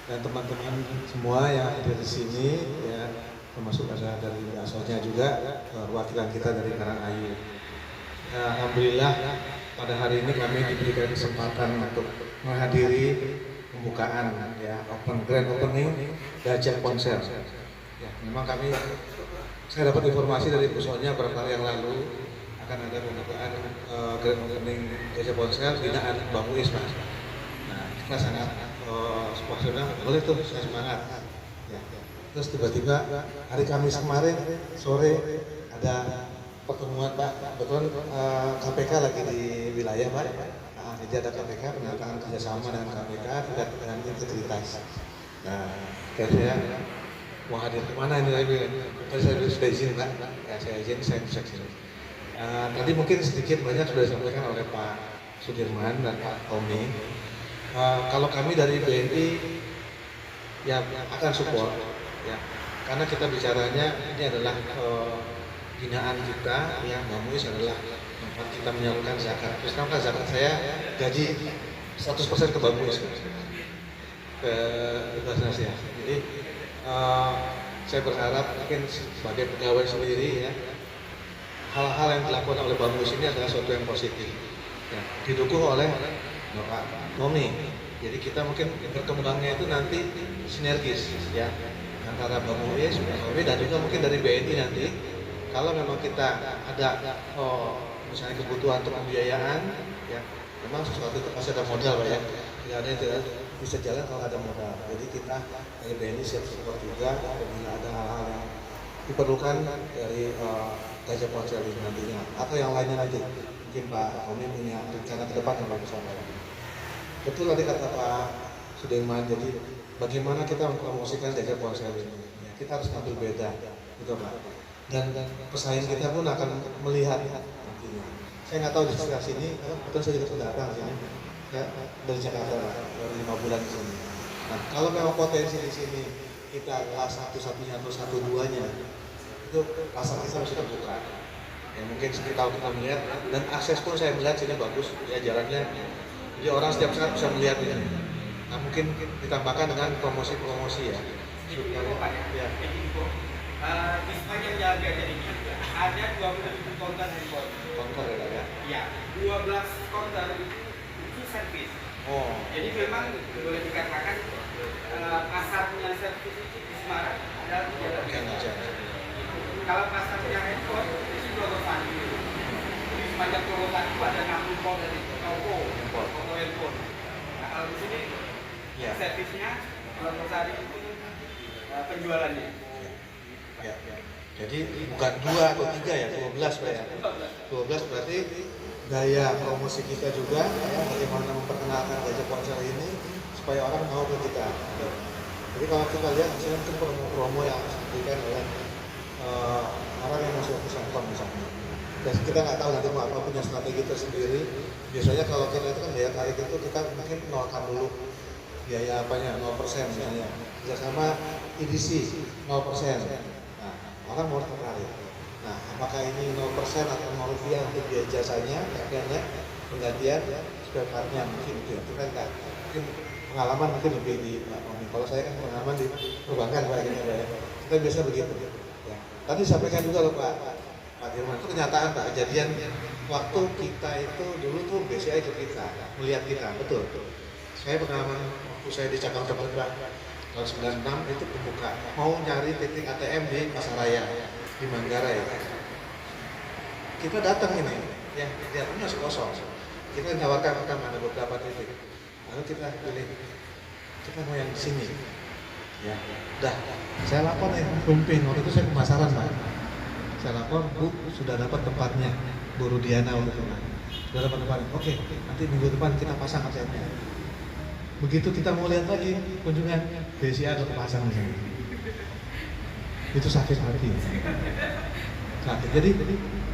Dan teman-teman semua yang ada di sini ya, termasuk ada dari asalnya juga perwakilan kita dari Karangayu. Alhamdulillah pada hari ini kami diberikan kesempatan untuk menghadiri pembukaan ya grand opening Gajah Ponsel. Ya, memang saya dapat informasi dari Bu Sonia beberapa hari yang lalu akan ada pembukaan grand opening Gajah Ponsel binaan BAMUIS Mas. Nah kita sangat boleh tuh saya semangat. Ya. Terus tiba-tiba hari Kamis kemarin sore ada pertemuan Pak, kebetulan KPK lagi di wilayah Pak. Jadi ada KPK penandatangan kerjasama dengan KPK terkait dengan integritas. Nah, saya mau hadir kemana ini lagi? Tadi saya sudah izin Pak, ya saya izin saya bisa sini. Tadi mungkin sedikit banyak sudah disampaikan oleh Pak Sudirman dan Pak Tommy. Kalau kami dari BNI ya akan support ya, karena kita bicaranya ini adalah binaan kita yang Mbak Muiz adalah tempat kita menyalurkan zakat. Terus kan zakat saya gaji 100% ke Mbak Muiz ke Basnas ya. Jadi saya berharap mungkin sebagai pegawai sendiri ya, hal-hal yang dilakukan oleh Mbak Muiz ini adalah sesuatu yang positif ya, didukung oleh Bapak Tommy. Jadi kita mungkin berkembangnya itu nanti sinergis ya, antara Mbak Muiz, Mbak Tommy, dan juga mungkin dari BNI nanti. Kalau memang kita ada misalnya kebutuhan untuk pembiayaan ya, memang sesuatu itu pasti ada modal Pak ya. Tidak ada yang tidak bisa jalan kalau ada modal. Jadi kita dari BNI siap support juga apabila ada hal-hal yang diperlukan dari Gajah Ponsel ini nantinya, atau yang lainnya nanti. Mungkin Pak Tommy punya rencana ke depan yang bagus sama. Betul tadi kata Pak Sudirman, jadi bagaimana kita mempromosikan Gajah Ponsel ini? Ya, kita harus ambil beda, gitu Pak. Dan pesaing kita pun akan melihat nantinya. Saya nggak tahu di sekitar sini, betul saya juga sudah datang sini. Ya, dari Jakarta baru 5 bulan di sini. Nah, kalau memang potensi di sini kita satu-satunya atau satu-duanya, itu pasar kita sudah terbuka. Ya, mungkin kita melihat, dan akses pun saya melihat sini bagus, ya jalannya. Jadi orang setiap saat bisa melihat ini. Nah, mungkin ditambahkan dengan promosi-promosi ya. Ya. Di sepanjang jalan Gajah ini ada 27 counter handphone. Contoh ya. Iya, 12 counter itu servis. Oh. Jadi memang boleh dikatakan pasarnya servis itu di Semarang adalah Bukan aja. kalau pasarnya handphone itu Lorosan. Di sepanjang Lorosan itu ada 60 counter dari toko handphone. Nah, kalau di sini Ya. servisnya Lorosan itu penjualannya. Ya. Jadi bukan 2 atau 3 ya, 12 Pak ya. 12 berarti daya promosi kita juga ya, bagaimana memperkenalkan Gajah Ponsel ini supaya orang mau ke kita. Jadi kalau kita lihat misalnya mungkin promo yang diberikan oleh orang yang masuk ke Samsung misalnya. Dan kita nggak tahu nanti mau apa, punya strategi tersendiri. Biasanya kalau kita itu kan daya tarik itu kita mungkin nolkan dulu biaya apanya 0% misalnya. Kerjasama edisi 0%. Nah, orang mau tertarik. Nah, apakah ini 0% atau 0 rupiah untuk biaya jasanya, harganya, penggantian, spare partnya mungkin itu. Kita nggak, mungkin pengalaman mungkin lebih di kalau saya kan pengalaman di perbankan Pak ini Pak ya. Kita biasa begitu. Ya. Tadi disampaikan juga loh Pak Dirman, itu kenyataan Pak, kejadian waktu kita itu dulu tuh BCA ikut kita, melihat kita, betul. Saya pengalaman waktu saya di cabang Terbang tahun 96 itu membuka, mau nyari titik ATM di Pasaraya di Manggarai. Kita datang ini, ya ATM masih kosong. Kita menawarkan ada beberapa titik, lalu kita pilih, kita mau yang di sini. Ya, dah. Saya lapor nih, pemimpin waktu itu saya pemasaran Pak. Saya lapor, Bu, sudah dapat tempatnya, Bu Rudiana waktu itu. Sudah dapat tempatnya. Oke, nanti minggu depan kita pasang ATM-nya. Begitu kita mau lihat lagi kunjungan BCA ke pasang di sana. Itu sakit hati. Sakit. Jadi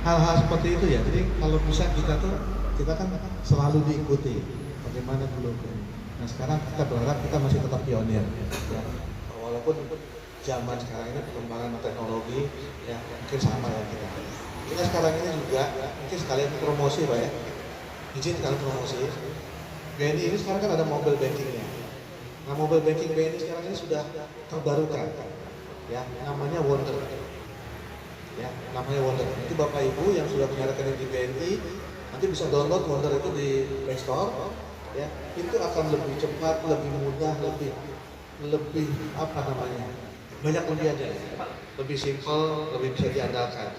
hal-hal seperti itu ya. Jadi kalau bisa kita kan selalu diikuti bagaimana dulu. Nah sekarang kita berharap kita masih tetap pionir. Ya. Walaupun zaman sekarang ini perkembangan teknologi ya mungkin sama ya kita. Kita sekarang ini juga mungkin sekalian promosi Pak ya. Izin sekalian promosi. BNI ini sekarang kan ada mobile bankingnya. Nah mobile banking BNI sekarang ini sudah terbarukan. Ya, namanya Wonder. Ya, namanya Wonder. Itu Bapak Ibu yang sudah punya rekening di BNI nanti bisa download Wonder itu di Play Store. Ya, itu akan lebih cepat, lebih mudah, lebih apa namanya? Banyak lebih aja. Lebih simple, lebih bisa diandalkan.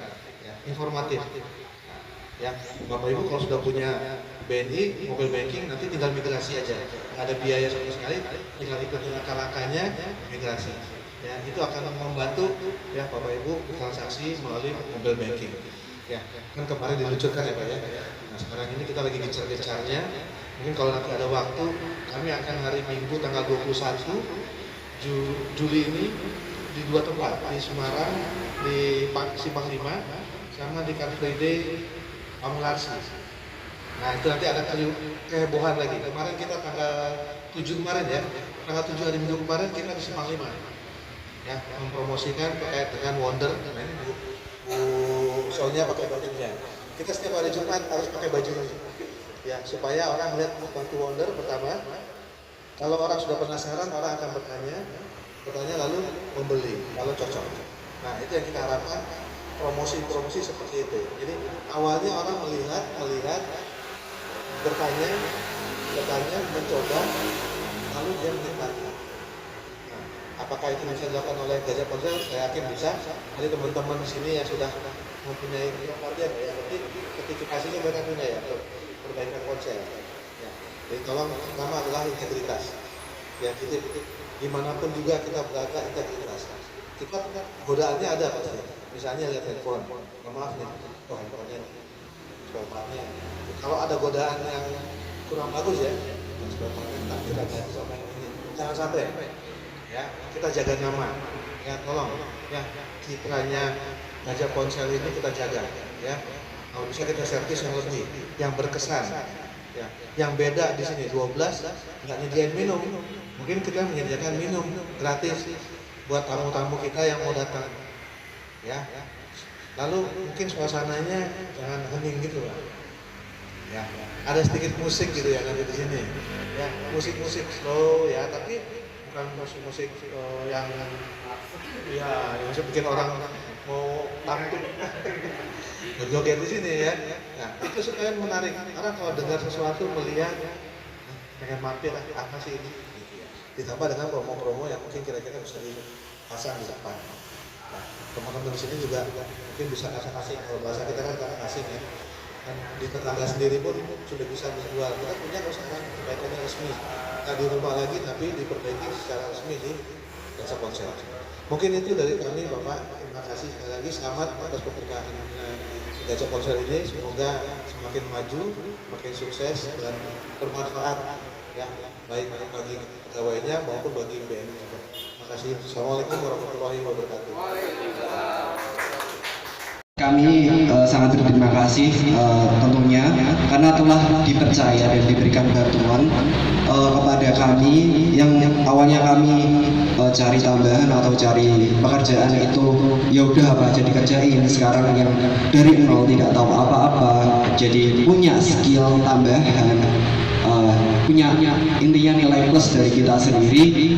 Ya, informatif. Ya, Bapak Ibu kalau sudah punya BNI mobile banking nanti tinggal migrasi aja, nggak ada biaya sama sekali, tinggal ikut langkah-langkahnya migrasi. Ya, itu akan membantu ya Bapak Ibu transaksi melalui mobile banking. Ya, kan kemarin diluncurkan ya Pak ya. Nah sekarang ini kita lagi gencar-gencarnya. Mungkin kalau nanti ada waktu, kami akan hari Minggu tanggal 21 Juli ini di 2 tempat, di Semarang, di Simpang 5, sama di Car Free Day Pamularsi. Nah itu nanti ada kehebohan lagi. Kemarin kita tanggal 7 kemarin ya, tanggal 7 hari Minggu kemarin kita di Simpang 5 ya, mempromosikan terkait dengan Wonder. Nah ini Bu Sonya pakai bajunya. Kita setiap hari Jumat harus pakai baju ini ya, supaya orang lihat bantu Wonder. Pertama, kalau orang sudah penasaran, orang akan bertanya lalu membeli kalau cocok. Nah itu yang kita harapkan, promosi seperti itu. Jadi awalnya orang melihat, bertanya, mencoba, lalu dia menikmati. Nah, apakah itu bisa dilakukan oleh Gajah Ponsel? Saya yakin bisa. Jadi teman-teman di sini yang sudah mempunyai keahlian ya, berarti sertifikasinya mereka punya ya, perbaikan ponsel. Ya. Jadi tolong, pertama adalah integritas. Ya, jadi dimanapun juga kita berada, integritas. Kita godaannya ada pasti. Misalnya lihat handphone, maaf nih, handphonenya, spare-partnya. Kalau ada godaan yang kurang bagus ya, spare-partnya tak kita ganti sama yang ini. Jangan sampai, ya kita jaga nama. Ya tolong, ya kiprahnya Gajah Ponsel ini kita jaga. Ya, kalau bisa kita servis yang lebih, yang berkesan. Ya, yang beda di sini 12 nggak nyediain minum. Mungkin kita menyediakan minum gratis buat tamu-tamu kita yang mau datang. Ya, lalu mungkin suasananya jangan hening gitu lah. Ya, ada sedikit musik gitu ya nanti di sini. Ya, musik-musik slow ya, tapi bukan musik-musik yang ya yang bikin orang mau tampil berjoget di sini ya. Nah, itu supaya menarik. Orang kalau dengar sesuatu melihat pengen mampir apa sih ini. Ditambah dengan promo-promo yang mungkin kira-kira bisa dipasang di depan. Nah, teman-teman di sini juga mungkin bisa kasih kalau bahasa kita kan kasih ya. Dan di tetangga sendiri pun sudah bisa dijual. Kita punya usaha perbaikannya resmi. Nah, di rumah lagi tapi diperbaiki secara resmi di Gajah Ponsel. Mungkin itu dari kami Bapak. Terima kasih sekali lagi. Selamat atas pembukaan Gajah Ponsel ini. Semoga semakin maju, makin sukses dan bermanfaat ya, baik bagi pegawainya maupun bagi BNI. Terima kasih. Assalamualaikum warahmatullahi wabarakatuh. Kami sangat berterima kasih tentunya karena telah dipercaya dan diberikan bantuan kepada kami yang awalnya kami cari tambahan atau cari pekerjaan itu ya udah apa aja dikerjain. Sekarang yang dari nol tidak tahu apa-apa jadi punya skill tambahan, punya intinya nilai plus dari kita sendiri.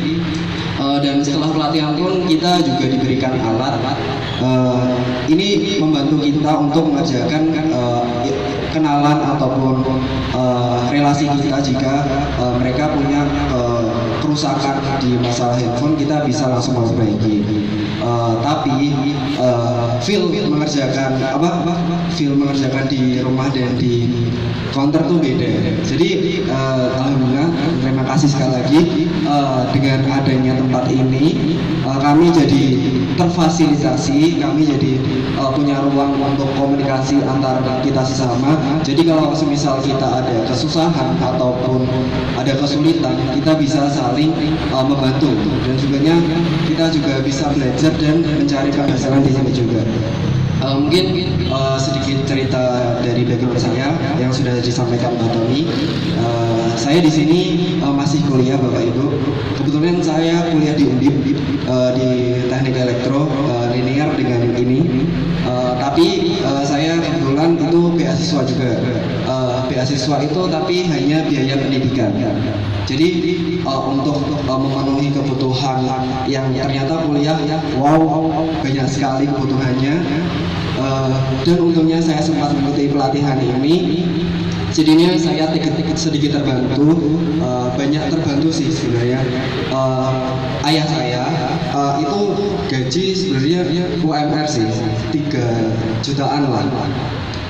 Dan setelah pelatihan pun kita juga diberikan alat. Ini membantu kita untuk mengerjakan kenalan ataupun relasi kita jika mereka punya kerusakan di masalah handphone, kita bisa langsung memperbaiki. Tapi feel mengerjakan di rumah dan di counter tuh beda. Jadi alhamdulillah terima kasih sekali lagi dengan adanya tempat ini kami jadi terfasilitasi, kami jadi punya ruang untuk komunikasi antar kita sesama. Jadi kalau semisal kita ada kesusahan ataupun ada kesulitan, kita bisa saling membantu dan juga kita juga bisa belajar dan mencari penghasilan di sini juga. Mungkin sedikit cerita dari background saya yang sudah disampaikan Mbak Tony. Saya di sini masih kuliah Bapak Ibu. Kebetulan saya kuliah di Undip di Teknik Elektro linear dengan ini. Tapi saya kebetulan itu beasiswa juga. Beasiswa itu tapi hanya biaya pendidikan. Jadi untuk memenuhi kebutuhan yang ternyata kuliah wow banyak sekali kebutuhannya. Dan untungnya saya sempat mengikuti pelatihan ini, jadinya saya sedikit terbantu, banyak terbantu sih sebenarnya. Ayah saya itu gaji sebenarnya UMR sih 3 jutaan lah,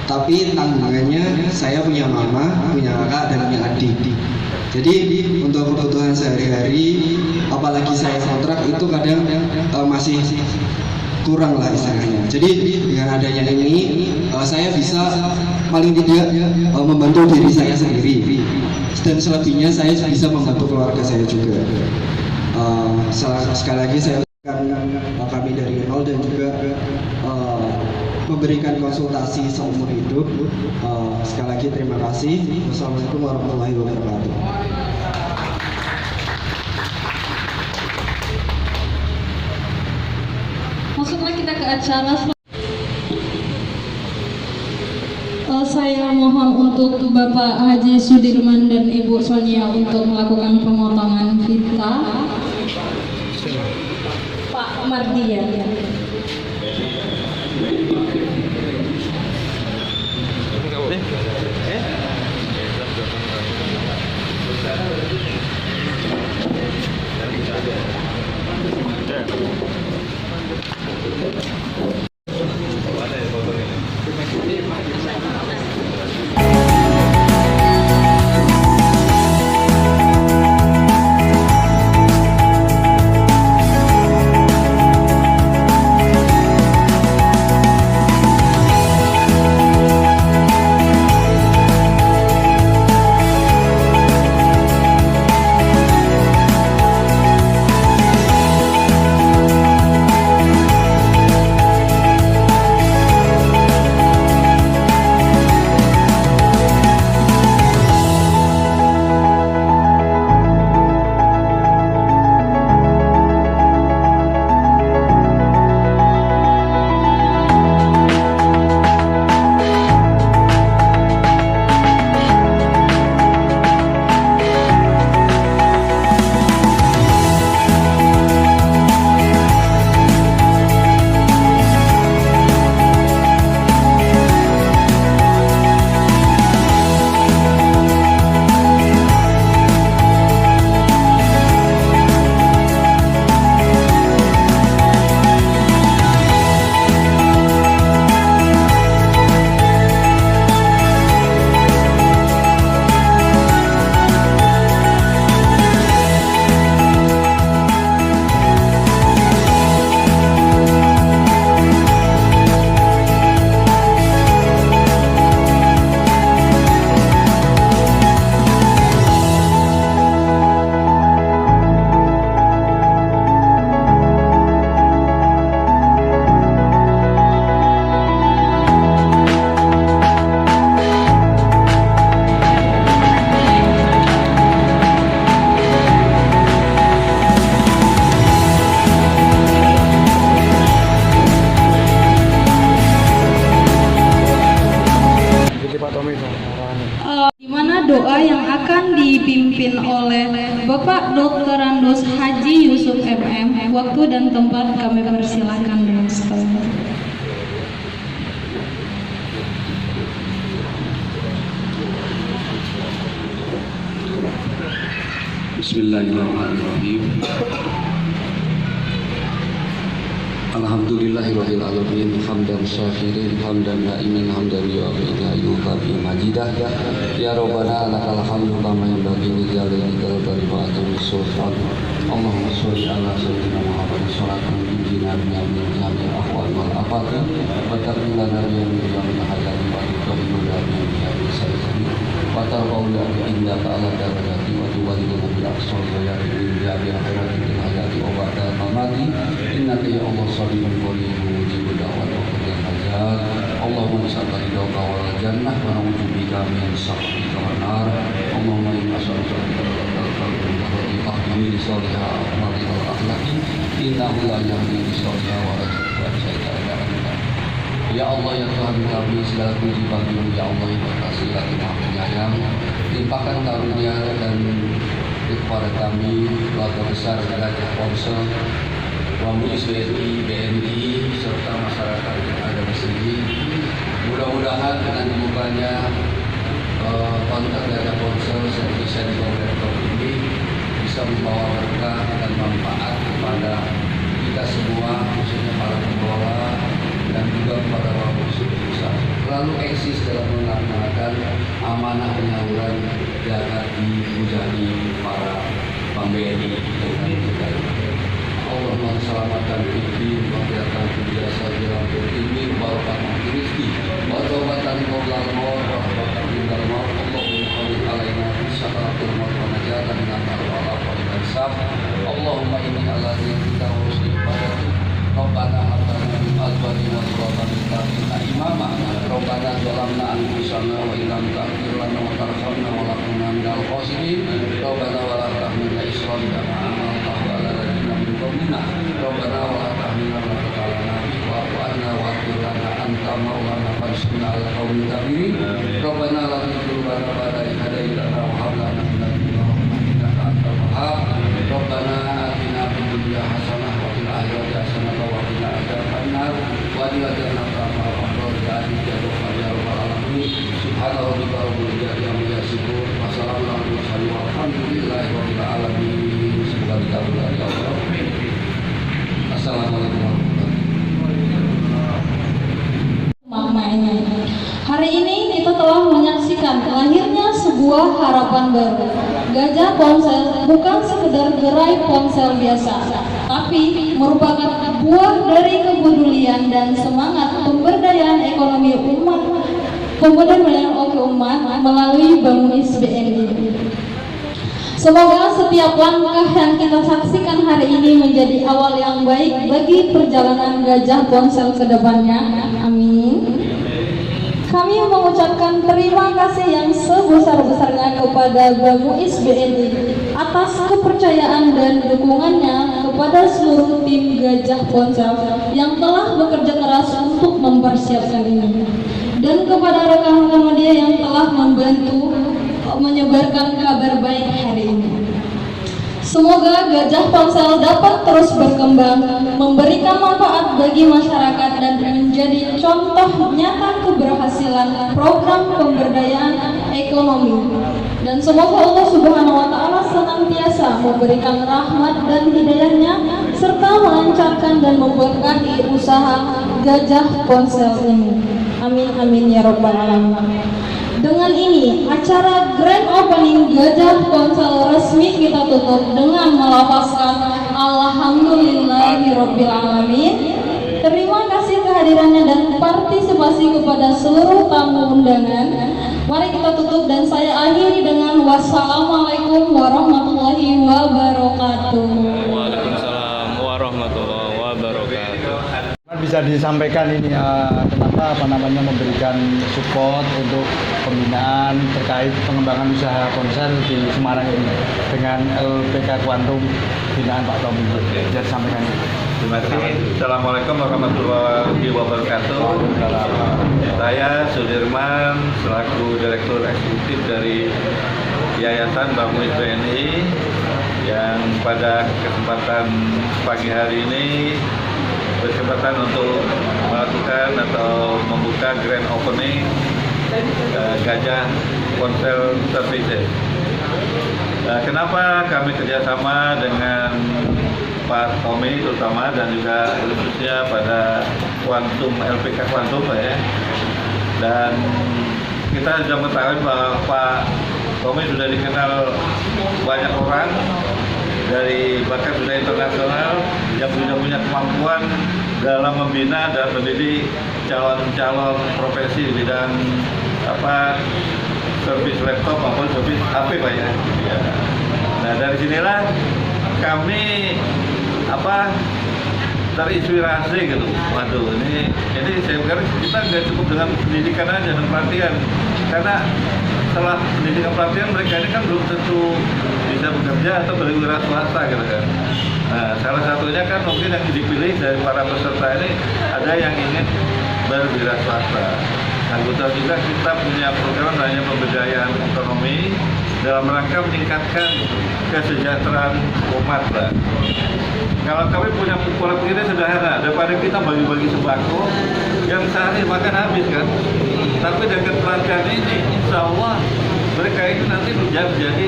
tapi tanggungannya saya punya mama, punya kakak, dan punya adik. Jadi untuk kebutuhan sehari-hari, apalagi saya kontrak itu kadang masih kurang lah istilahnya. Jadi dengan adanya ini saya bisa paling tidak membantu diri saya sendiri dan selebihnya saya bisa membantu keluarga saya juga. Sekali lagi saya ucapkan kami dari nol dan juga memberikan konsultasi seumur hidup. Sekali lagi terima kasih. Wassalamualaikum warahmatullahi wabarakatuh. Masuklah kita ke acara. Saya mohon untuk Bapak Haji Sudirman dan Ibu Sonia untuk melakukan pemotongan pita. Pak Mardian. Di mana doa yang akan dipimpin oleh Bapak Dr. Andos Haji Yusuf MM. Waktu dan tempat kami persilakan dengan setelah. Bismillahirrahmanirrahim. Alhamdulillahirabbil alamin, hamdan syakirin, hamdan na'imin, hamdan yu'afi majidah. Ya Rabbana lakal hamdu kama yanbaghi li jalalika wa azimi sultan. Allahumma sholli ala sayyidina Muhammad sholatan tunjina min jami'il ahwal wal afati wa taqillana min jami'il hajati wa tuqimuna min jami'il sayyi'ati wa tarqawna inna ta'ala darajati wa tuwaliduna bil aqsal wa min jami'il hayrati bil hayati wa ba'da mamati innaka ya Allah sabirun qaribun mujibud da'wat wa qadil hajat. Allahumma nas'aluka ridhaka wal jannah wa na'udzubika min sakhatika wan nar. Allahumma inna nas'aluka tahdi li salihah amali wal akhlaqi innahu la yahdi li salihah wa la. Ya Allah ya Tuhan kami, segala puji bagimu ya Allah yang berkasih lagi maha penyayang. Limpahkan karunia dan kepada kami keluarga besar Gajah Ponsel, Bamuis BNI serta masyarakat yang ada di sini. Mudah-mudahan dengan dibukanya kontak Gajah Ponsel Service Center ini bisa membawa berkah dan manfaat kepada kita semua, khususnya para pengelola dan juga kepada warga besar. Selalu eksis dalam melaksanakan amanah penyaluran zakat di menjadi para pemberi dengan Allahumma selamatkan fikri, maghfiratan biasa dalam fikri, barakatan rizki, wa taubatan qabla al-maut, wa rahmatan indal maut. Allahumma khalid alaina syakaratul maut wa najatan min al-wala wa al-sab. Allahumma inni ala dzikra wa syukrika Rabbana hablana min azwajina wa dhurriyyatina qaumin kafirin. Rabbana la tuzigh qulubana ba'da idh hadaytana wa hab lana min ladunka rahmatan innaka antal wahhab. Rabbana atina fid dunya hasanah wa fil akhirati hasanah wa qina adzabannar. Wa adkhilna ma'al abrar ya rabbal alamin. Subhana rabbika rabbil izzati amma yasifun wa salamun alal mursalin walhamdulillahi rabbil alamin. Semoga dikabul oleh Allah. Assalamualaikum warahmatullahi wabarakatuh. Hari ini kita telah menyaksikan lahirnya sebuah harapan baru. Gajah Ponsel bukan sekedar gerai ponsel biasa, tapi merupakan buah dari kepedulian dan semangat pemberdayaan ekonomi umat, pemberdayaan umat melalui BEMUIS BNI. Semoga setiap langkah yang kita saksikan hari ini menjadi awal yang baik bagi perjalanan Gajah Ponsel ke depannya. Amin. Kami mengucapkan terima kasih yang sebesar-besarnya kepada BEMUIS BNI atas kepercayaan dan dukungannya kepada seluruh tim Gajah Ponsel yang telah bekerja keras untuk mempersiapkan ini, dan kepada rekan-rekan media yang telah membantu menyebarkan kabar baik hari ini. Semoga Gajah Ponsel dapat terus berkembang, memberikan manfaat bagi masyarakat dan menjadi contoh nyata keberhasilan program pemberdayaan ekonomi. Dan semoga Allah Subhanahu wa taala senantiasa memberikan rahmat dan hidayahnya serta melancarkan dan memberkahi usaha Gajah Ponsel ini. Amin amin ya rabbal alamin. Dengan ini, acara Grand Opening Gajah Ponsel resmi kita tutup dengan melafazkan Alhamdulillahirabbil alamin. Terima kasih kehadirannya dan partisipasi kepada seluruh tamu undangan. Mari kita tutup dan saya akhiri dengan wassalamualaikum warahmatullahi wabarakatuh. Waalaikumsalam warahmatullahi wabarakatuh. Bisa disampaikan ini kenapa memberikan support untuk pembinaan terkait pengembangan usaha ponsel di Semarang ini dengan LPK Kuantum binaan Pak Tommy. Bisa disampaikan. Terima kasih. Assalamualaikum warahmatullahi wabarakatuh. Saya Sudirman selaku Direktur Eksekutif dari Yayasan BEMUIS BNI yang pada kesempatan pagi hari ini berkesempatan untuk melakukan atau membuka grand opening Gajah Ponsel Services. Kenapa kami kerjasama dengan Pak Tommy terutama dan juga khususnya pada Kuantum LPK Kuantum ya. Dan kita sudah mengetahui bahwa Pak Tommy sudah dikenal banyak orang dari bahkan sudah internasional yang sudah punya kemampuan dalam membina dan mendidik calon-calon profesi di bidang servis laptop maupun servis HP Pak ya. Nah dari sinilah kami terinspirasi gitu. Waduh ini saya pikir kita nggak cukup dengan pendidikan aja dan pelatihan, karena setelah pendidikan pelatihan mereka ini kan belum tentu bisa bekerja atau berwira swasta gitu kan. Nah, salah satunya kan mungkin yang dipilih dari para peserta ini ada yang ingin berwira swasta. Nah, kebetulan juga kita punya program namanya pemberdayaan ekonomi dalam rangka meningkatkan kesejahteraan umat lah. Kalau kami punya pola pikirnya sederhana, daripada kita bagi-bagi sembako yang sehari makan habis kan. Tapi dengan pelatihan ini, insya Allah mereka ini nanti menjadi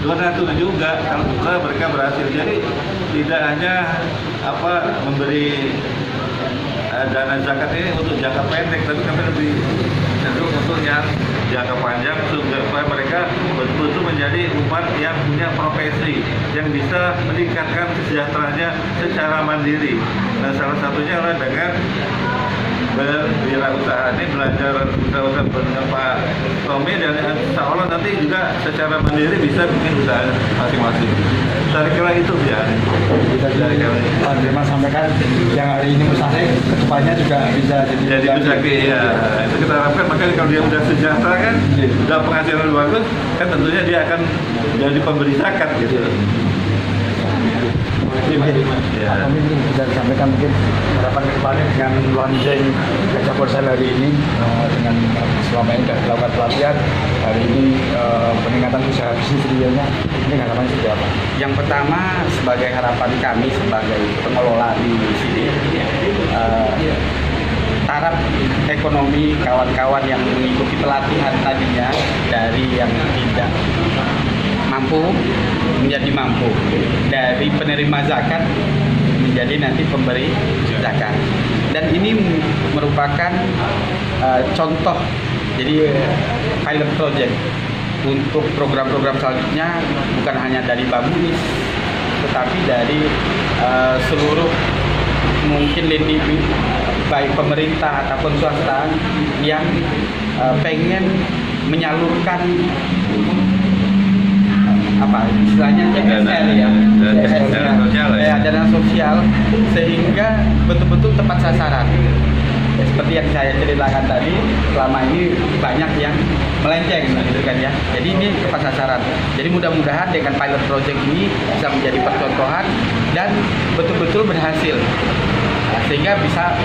donatur juga kalau mereka berhasil. Jadi tidak hanya memberi dana zakat ini untuk jangka pendek, tapi kami lebih cenderung untuk yang jangka panjang supaya mereka betul-betul menjadi umat yang punya profesi yang bisa meningkatkan kesejahteraannya secara mandiri. Dan salah satunya adalah dengan berwirausaha. Ini belajar usaha dengan Pak Tommy dan insya Allah nanti juga secara mandiri bisa bikin usaha masing-masing. Saya kira itu ya. Pak Dirman sampaikan yang hari ini mustahil kedepannya juga bisa jadi ya. Itu kita harapkan, makanya kalau dia sudah sejahtera kan, sudah penghasilan bagus, kan tentunya dia akan jadi pemberi zakat gitu. Pak Tommy mungkin bisa disampaikan mungkin harapan ke depannya dengan launching Gajah Ponsel hari ini, dengan selama ini sudah dilakukan pelatihan, hari ini peningkatan usaha bisnisnya, ini harapannya seperti apa? Yang pertama, sebagai harapan kami sebagai pengelola di sini, taraf ekonomi kawan-kawan yang mengikuti pelatihan tadinya dari yang tidak mampu menjadi mampu, dari penerima zakat menjadi nanti pemberi zakat. Dan ini merupakan contoh, jadi pilot project untuk program-program selanjutnya, bukan hanya dari Bamuis, tetapi dari seluruh mungkin lini baik pemerintah ataupun swasta yang pengen menyalurkan apa istilahnya CSR dana sosial sehingga betul-betul tepat sasaran. Seperti yang saya ceritakan tadi, selama ini banyak yang melenceng gitu kan ya. Jadi ini tepat sasaran. Jadi mudah-mudahan dengan pilot project ini bisa menjadi percontohan dan betul-betul berhasil. Sehingga bisa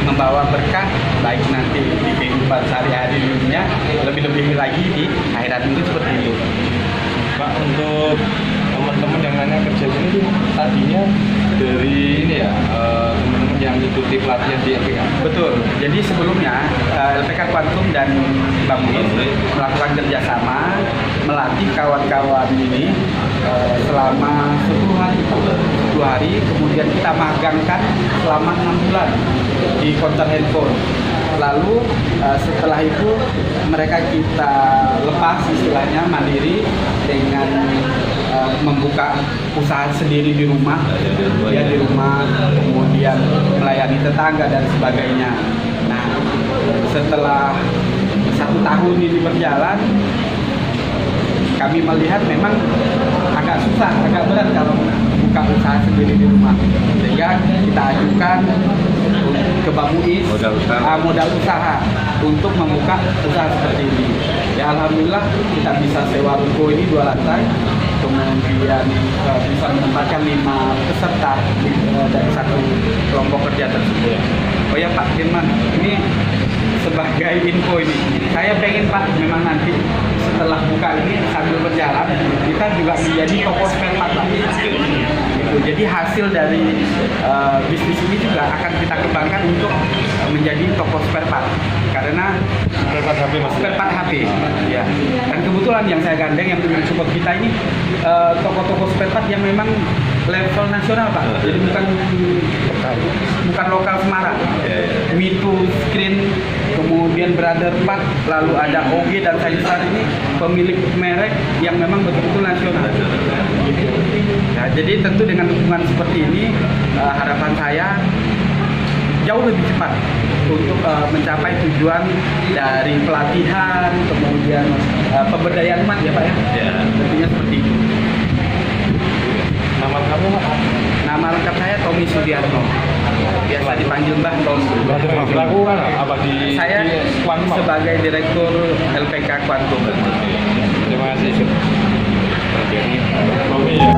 membawa berkah baik nanti di kehidupan sehari-hari dunia, lebih-lebih lagi di akhirat itu seperti itu. Pak, untuk teman-teman yang nanya kerja sini tuh tadinya dari ini ya, teman-teman yang ikuti pelatihan di LPK. Betul. Jadi sebelumnya LPK Quantum dan Bamuis melakukan kerjasama melatih kawan-kawan ini selama 10 hari, kemudian kita magangkan selama 6 bulan di counter handphone. Lalu setelah itu mereka kita lepas istilahnya mandiri dengan membuka usaha sendiri di rumah, ya di rumah, kemudian melayani tetangga dan sebagainya. Nah, setelah 1 tahun ini berjalan, kami melihat memang agak susah, agak berat kalau buka usaha sendiri di rumah. Sehingga kita ajukan ke Bamuis modal usaha untuk membuka usaha seperti ini. Ya alhamdulillah kita bisa sewa ruko ini 2 lantai, kemudian bisa menempatkan 5 peserta dari satu kelompok kerja tersebut. Oh ya Pak Firman, ini sebagai info ini, saya pengen Pak memang nanti setelah buka ini sambil berjalan kita juga menjadi toko spare part lagi. Jadi hasil dari bisnis ini juga akan kita kembangkan untuk menjadi toko spare part, karena spare part HP ya. Dan kebetulan yang saya gandeng yang dengan support kita ini toko-toko spare part yang memang level nasional Pak, jadi bukan lokal Semarang. Mitu Screen, kemudian Brother Part, lalu ada OG dan Saisar, ini pemilik merek yang memang betul-betul nasional. Nah, jadi tentu dengan dukungan seperti ini harapan saya jauh lebih cepat untuk mencapai tujuan dari pelatihan, kemudian pemberdayaan umat ya Pak ya. Tentunya seperti itu. Nama kamu Pak? Nama lengkap saya Tommy Sudiarno. Biasa dipanggil Mbah Tom. Apa di Saya sebagai Direktur LPK Quantum. Terima kasih. Tommy ya.